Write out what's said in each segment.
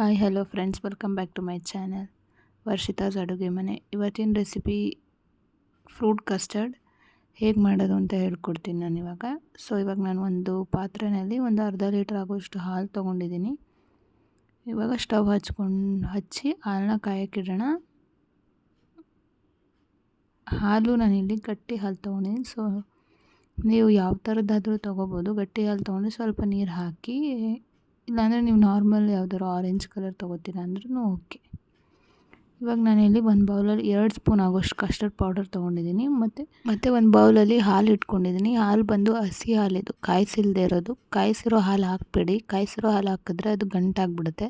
Hi hello friends, welcome back to my channel Varshita's ಅಡುಗೆ ಮನೆ. ಇವತ್ತಿನ ರೆಸಿಪಿ ಫ್ರೂಟ್ ಕಸ್ಟರ್ಡ್ ಹೇಗೆ ಮಾಡೋದು ಅಂತ ಹೇಳ್ಕೊಡ್ತೀನಿ ನಾನು ಇವಾಗ. ಇವಾಗ ನಾನು ಒಂದು ಪಾತ್ರೆಯಲ್ಲಿ ಒಂದು ಅರ್ಧ ಲೀಟ್ರ್ ಆಗೋಷ್ಟು ಹಾಲು ತೊಗೊಂಡಿದ್ದೀನಿ. ಇವಾಗ ಸ್ಟವ್ ಹಚ್ಚಿ ಹಾಲನ್ನ ಕಾಯಕ್ಕಿಡೋಣ. ಹಾಲು ನಾನಿಲ್ಲಿ ಗಟ್ಟಿ ಹಾಲು ತೊಗೊಂಡಿದ್ದೀನಿ. ನೀವು ಯಾವ ಥರದ್ದಾದರೂ ತೊಗೋಬೋದು. ಗಟ್ಟಿ ಹಾಲು ತೊಗೊಂಡ್ರೆ ಸ್ವಲ್ಪ ನೀರು ಹಾಕಿ, ಇಲ್ಲಾಂದರೆ ನೀವು ನಾರ್ಮಲ್ ಯಾವುದಾದ್ರು ಆರೆಂಜ್ ಕಲರ್ ತೊಗೋತೀರ ಅಂದ್ರೂ ಓಕೆ. ಇವಾಗ ನಾನಿಲ್ಲಿ ಒಂದು ಬೌಲಲ್ಲಿ 2 ಸ್ಪೂನ್ ಆಗೋಷ್ಟು ಕಸ್ಟರ್ಡ್ ಪೌಡರ್ ತೊಗೊಂಡಿದ್ದೀನಿ. ಮತ್ತು ಒಂದು ಬೌಲಲ್ಲಿ ಹಾಲು ಇಟ್ಕೊಂಡಿದ್ದೀನಿ. ಹಾಲು ಬಂದು ಹಸಿ ಹಾಲಿದು, ಕಾಯಿಸಿಲ್ದೇ ಇರೋದು. ಕಾಯಿಸಿರೋ ಹಾಲು ಹಾಕಬೇಡಿ. ಕಾಯಿಸಿರೋ ಹಾಲು ಹಾಕಿದ್ರೆ ಅದು ಗಂಟಾಗಿಬಿಡುತ್ತೆ.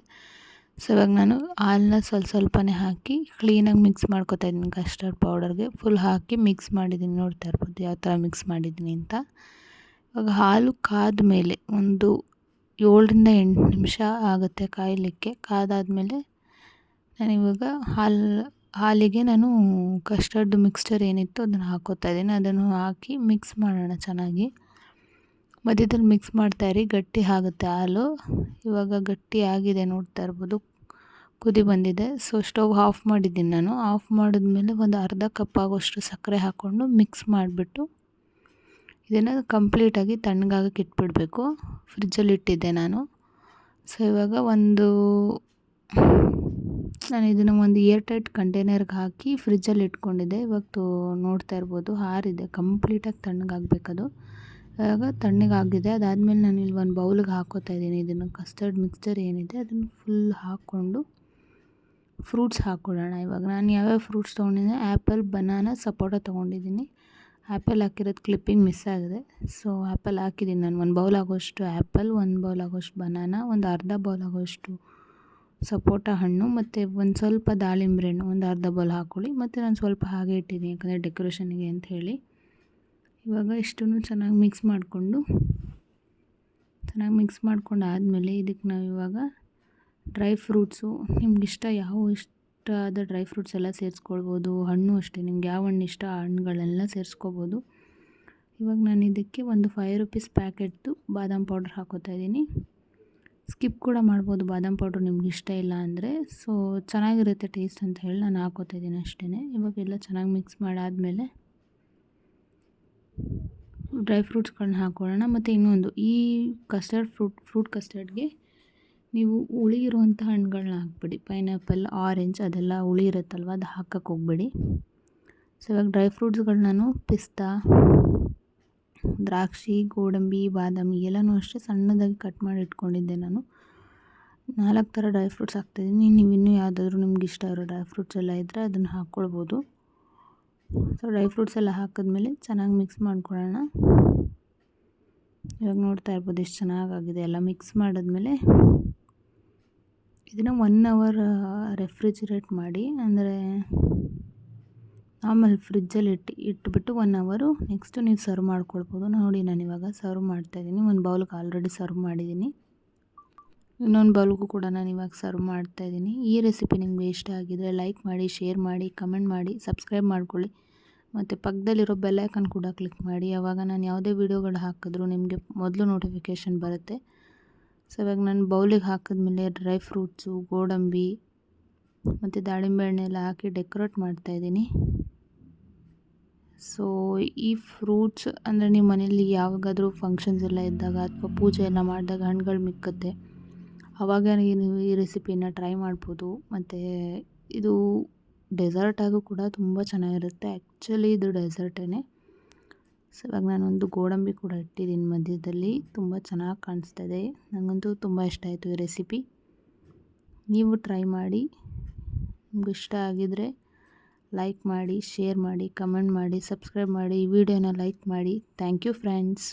ಇವಾಗ ನಾನು ಹಾಲನ್ನ ಸ್ವಲ್ಪನೇ ಹಾಕಿ ಕ್ಲೀನಾಗಿ ಮಿಕ್ಸ್ ಮಾಡ್ಕೊತಾ ಇದ್ದೀನಿ. ಕಸ್ಟರ್ಡ್ ಪೌಡರ್ಗೆ ಫುಲ್ ಹಾಕಿ ಮಿಕ್ಸ್ ಮಾಡಿದ್ದೀನಿ. ನೋಡ್ತಾ ಇರ್ಬೋದು ಯಾವ ಥರ ಮಿಕ್ಸ್ ಮಾಡಿದ್ದೀನಿ ಅಂತ. ಇವಾಗ ಹಾಲು ಕಾದ ಮೇಲೆ ಒಂದು 7ರಿಂದ 8 ನಿಮಿಷ ಆಗುತ್ತೆ ಕಾಯಲಿಕ್ಕೆ. ಕಾದಾದಮೇಲೆ ನಾನಿವಾಗ ಹಾಲಿಗೆ ನಾನು ಕಸ್ಟರ್ಡ್ ಮಿಕ್ಸ್ಚರ್ ಏನಿತ್ತು ಅದನ್ನು ಹಾಕ್ಕೋತಾ ಇದ್ದೀನಿ. ಅದನ್ನು ಹಾಕಿ ಮಿಕ್ಸ್ ಮಾಡೋಣ ಚೆನ್ನಾಗಿ. ಮಧ್ಯದಲ್ಲಿ ಮಿಕ್ಸ್ ಮಾಡ್ತಾಯಿರಿ, ಗಟ್ಟಿ ಆಗುತ್ತೆ ಹಾಲು. ಇವಾಗ ಗಟ್ಟಿ ಆಗಿದೆ, ನೋಡ್ತಾ ಇರ್ಬೋದು, ಕುದಿ ಬಂದಿದೆ. ಸ್ಟವ್ ಆಫ್ ಮಾಡಿದ್ದೀನಿ ನಾನು. ಆಫ್ ಮಾಡಿದ್ಮೇಲೆ ಒಂದು ಅರ್ಧ ಕಪ್ ಆಗೋಷ್ಟು ಸಕ್ಕರೆ ಹಾಕ್ಕೊಂಡು ಮಿಕ್ಸ್ ಮಾಡಿಬಿಟ್ಟು ಇದನ್ನು ಕಂಪ್ಲೀಟಾಗಿ ತಣ್ಣಗಾಗಕ್ಕೆ ಇಟ್ಬಿಡಬೇಕು. ಫ್ರಿಜ್ಜಲ್ಲಿ ಇಟ್ಟಿದ್ದೆ ನಾನು. ಇವಾಗ ನಾನು ಇದನ್ನು ಒಂದು ಏರ್ ಟೈಟ್ ಕಂಟೈನರ್ಗೆ ಹಾಕಿ ಫ್ರಿಜ್ಜಲ್ಲಿ ಇಟ್ಕೊಂಡಿದ್ದೆ. ಇವಾಗ ನೋಡ್ತಾ ಇರ್ಬೋದು ಆರಿದೆ, ಕಂಪ್ಲೀಟಾಗಿ ತಣ್ಣಗಾಗಬೇಕದು. ಇವಾಗ ತಣ್ಣಗಾಗಿದೆ. ಅದಾದಮೇಲೆ ನಾನು ಇಲ್ಲಿ ಒಂದು ಬೌಲಿಗೆ ಹಾಕ್ಕೋತಾ ಇದ್ದೀನಿ. ಇದನ್ನು ಕಸ್ಟರ್ಡ್ ಮಿಕ್ಸ್ಚರ್ ಏನಿದೆ ಅದನ್ನು ಫುಲ್ ಹಾಕ್ಕೊಂಡು ಫ್ರೂಟ್ಸ್ ಹಾಕ್ಕೊಳ್ಳೋಣ. ಇವಾಗ ನಾನು ಯಾವ್ಯಾವ ಫ್ರೂಟ್ಸ್ ತೊಗೊಂಡಿದ್ದೆ, ಆ್ಯಪಲ್, ಬನಾನಾ, ಸಪೋಟ ತೊಗೊಂಡಿದ್ದೀನಿ. ಆ್ಯಪಲ್ ಹಾಕಿರೋದು ಕ್ಲಿಪ್ಪಿಂಗ್ ಮಿಸ್ ಆಗಿದೆ. ಆ್ಯಪಲ್ ಹಾಕಿದ್ದೀನಿ ನಾನು. 1 ಬೌಲ್ ಆಗೋಷ್ಟು ಆ್ಯಪಲ್, 1 ಬೌಲ್ ಆಗೋಷ್ಟು ಬನಾನಾ, ಒಂದು ಅರ್ಧ ಬೌಲ್ ಆಗೋಷ್ಟು ಸಪೋಟ ಹಣ್ಣು, ಮತ್ತು ಒಂದು ಸ್ವಲ್ಪ ದಾಳಿಂಬೆ ಹಣ್ಣು ಒಂದು ಅರ್ಧ ಬೌಲ್ ಹಾಕ್ಕೊಳ್ಳಿ. ಮತ್ತು ನಾನು ಸ್ವಲ್ಪ ಹಾಗೆ ಇಟ್ಟಿದ್ದೀನಿ, ಯಾಕಂದರೆ ಡೆಕೋರೇಷನ್ಗೆ ಅಂತ ಹೇಳಿ. ಇವಾಗ ಇಷ್ಟನ್ನು ಚೆನ್ನಾಗಿ ಮಿಕ್ಸ್ ಮಾಡ್ಕೊಂಡು ಆದಮೇಲೆ ಇದಕ್ಕೆ ನಾವು ಇವಾಗ ಡ್ರೈ ಫ್ರೂಟ್ಸು, ನಿಮ್ಗಿಷ್ಟ ಆದ ಡ್ರೈ ಫ್ರೂಟ್ಸ್ ಎಲ್ಲ ಸೇರಿಸ್ಕೊಳ್ಬೋದು. ಹಣ್ಣು ಅಷ್ಟೇ, ನಿಮ್ಗೆ ಯಾವ ಹಣ್ಣು ಇಷ್ಟ ಆ ಹಣ್ಣುಗಳೆಲ್ಲ ಸೇರಿಸ್ಕೋಬೋದು. ಇವಾಗ ನಾನು ಇದಕ್ಕೆ ಒಂದು 5 ರೂಪೀಸ್ ಪ್ಯಾಕೆಟ್ದು ಬಾದಾಮ್ ಪೌಡ್ರ್ ಹಾಕ್ಕೋತಾ ಇದ್ದೀನಿ. ಸ್ಕಿಪ್ ಕೂಡ ಮಾಡ್ಬೋದು ಬಾದಾಮ್ ಪೌಡ್ರ್ ನಿಮ್ಗೆ ಇಷ್ಟ ಇಲ್ಲ ಅಂದರೆ. ಚೆನ್ನಾಗಿರುತ್ತೆ ಟೇಸ್ಟ್ ಅಂತ ಹೇಳಿ ನಾನು ಹಾಕ್ಕೋತಾ ಇದ್ದೀನಿ ಅಷ್ಟೇ. ಇವಾಗ ಎಲ್ಲ ಚೆನ್ನಾಗಿ ಮಿಕ್ಸ್ ಮಾಡಾದಮೇಲೆ ಡ್ರೈ ಫ್ರೂಟ್ಸ್ಗಳನ್ನ ಹಾಕ್ಕೊಳ್ಳೋಣ. ಮತ್ತು ಇನ್ನೊಂದು, ಈ ಫ್ರೂಟ್ ಕಸ್ಟರ್ಡ್ಗೆ ನೀವು ಹುಳಿ ಇರುವಂಥ ಹಣ್ಣುಗಳನ್ನ ಹಾಕ್ಬಿಡಿ. ಪೈನಾಪಲ್, ಆರೆಂಜ್ ಅದೆಲ್ಲ ಹುಳಿ ಇರುತ್ತಲ್ವ, ಅದು ಹಾಕಕ್ಕೆ ಹೋಗಬೇಡಿ. ಇವಾಗ ಡ್ರೈ ಫ್ರೂಟ್ಸ್ಗಳು ನಾನು ಪಿಸ್ತಾ, ದ್ರಾಕ್ಷಿ, ಗೋಡಂಬಿ, ಬಾದಾಮಿ ಎಲ್ಲನೂ ಅಷ್ಟೇ ಸಣ್ಣದಾಗಿ ಕಟ್ ಮಾಡಿ ಇಟ್ಕೊಂಡಿದ್ದೆ ನಾನು. 4 ಥರ ಡ್ರೈ ಫ್ರೂಟ್ಸ್ ಹಾಕ್ತಾಯಿದ್ದೀನಿ. ನೀವು ಇನ್ನೂ ಯಾವುದಾದ್ರೂ ನಿಮ್ಗೆ ಇಷ್ಟ ಇರೋ ಡ್ರೈ ಫ್ರೂಟ್ಸ್ ಎಲ್ಲ ಇದ್ದರೆ ಅದನ್ನು ಹಾಕ್ಕೊಳ್ಬೋದು. ಡ್ರೈ ಫ್ರೂಟ್ಸ್ ಎಲ್ಲ ಹಾಕಿದ್ಮೇಲೆ ಚೆನ್ನಾಗಿ ಮಿಕ್ಸ್ ಮಾಡ್ಕೊಳ್ಳೋಣ. ಇವಾಗ ನೋಡ್ತಾ ಇರ್ಬೋದು ಎಷ್ಟು ಚೆನ್ನಾಗಾಗಿದೆ. ಎಲ್ಲ ಮಿಕ್ಸ್ ಮಾಡಿದ್ಮೇಲೆ ಇದನ್ನು 1 ಅವರ್ ರೆಫ್ರಿಜಿರೇಟ್ ಮಾಡಿ, ಅಂದರೆ ಆಮೇಲೆ ಫ್ರಿಜ್ಜಲ್ಲಿ ಇಟ್ಬಿಟ್ಟು 1 ಅವರು ನೆಕ್ಸ್ಟು ನೀವು ಸರ್ವ್ ಮಾಡ್ಕೊಳ್ಬೋದು. ನೋಡಿ ನಾನಿವಾಗ ಸರ್ವ್ ಮಾಡ್ತಾಯಿದ್ದೀನಿ. ಒಂದು ಬೌಲ್ಗೆ ಆಲ್ರೆಡಿ ಸರ್ವ್ ಮಾಡಿದ್ದೀನಿ. ಇನ್ನೊಂದು ಬೌಲ್ಗೂ ಕೂಡ ನಾನು ಇವಾಗ ಸರ್ವ್ ಮಾಡ್ತಾಯಿದ್ದೀನಿ. ಈ ರೆಸಿಪಿ ನಿಮಗೆ ಇಷ್ಟ ಆಗಿದರೆ ಲೈಕ್ ಮಾಡಿ, ಶೇರ್ ಮಾಡಿ, ಕಮೆಂಟ್ ಮಾಡಿ, ಸಬ್ಸ್ಕ್ರೈಬ್ ಮಾಡ್ಕೊಳ್ಳಿ. ಮತ್ತು ಪಕ್ಕದಲ್ಲಿರೋ ಬೆಲ್ ಐಕನ್ ಕೂಡ ಕ್ಲಿಕ್ ಮಾಡಿ. ಆವಾಗ ನಾನು ಯಾವುದೇ ವೀಡಿಯೋಗಳು ಹಾಕಿದ್ರೂ ನಿಮಗೆ ಮೊದಲು ನೋಟಿಫಿಕೇಷನ್ ಬರುತ್ತೆ. ಇವಾಗ ನಾನು ಬೌಲಿಗೆ ಹಾಕಿದ್ಮೇಲೆ ಡ್ರೈ ಫ್ರೂಟ್ಸು, ಗೋಡಂಬಿ ಮತ್ತು ದಾಳಿಂಬೆ ಹಣ್ಣೆಲ್ಲ ಹಾಕಿ ಡೆಕೋರೇಟ್ ಮಾಡ್ತಾಯಿದ್ದೀನಿ. ಈ ಫ್ರೂಟ್ಸ್ ಅಂದರೆ ನಿಮ್ಮ ಮನೇಲಿ ಯಾವಾಗಾದರೂ ಫಂಕ್ಷನ್ಸ್ ಎಲ್ಲ ಇದ್ದಾಗ ಅಥವಾ ಪೂಜೆ ಎಲ್ಲ ಮಾಡಿದಾಗ ಹಣ್ಣುಗಳು ಮಿಕ್ಕುತ್ತೆ, ಆವಾಗ ನೀವು ಈ ರೆಸಿಪಿನ ಟ್ರೈ ಮಾಡ್ಬೋದು. ಮತ್ತು ಇದು ಡೆಸರ್ಟಾಗೂ ಕೂಡ ತುಂಬ ಚೆನ್ನಾಗಿರುತ್ತೆ. ಆ್ಯಕ್ಚುಲಿ ಇದು ಡೆಸರ್ಟೇ. ಇವಾಗ ನಾನೊಂದು ಗೋಡಂಬಿ ಕೂಡ ಇಟ್ಟಿದ್ದೀನಿ ಮಧ್ಯದಲ್ಲಿ, ತುಂಬ ಚೆನ್ನಾಗಿ ಕಾಣಿಸ್ತಾಯಿದೆ. ನನಗಂತೂ ತುಂಬ ಇಷ್ಟ ಆಯಿತು ಈ ರೆಸಿಪಿ. ನೀವು ಟ್ರೈ ಮಾಡಿ. ನಿಮ್ಗೆ ಇಷ್ಟ ಆಗಿದರೆ ಲೈಕ್ ಮಾಡಿ, ಶೇರ್ ಮಾಡಿ, ಕಮೆಂಟ್ ಮಾಡಿ, ಸಬ್ಸ್ಕ್ರೈಬ್ ಮಾಡಿ, ಈ ವಿಡಿಯೋನ ಲೈಕ್ ಮಾಡಿ. Thank you friends.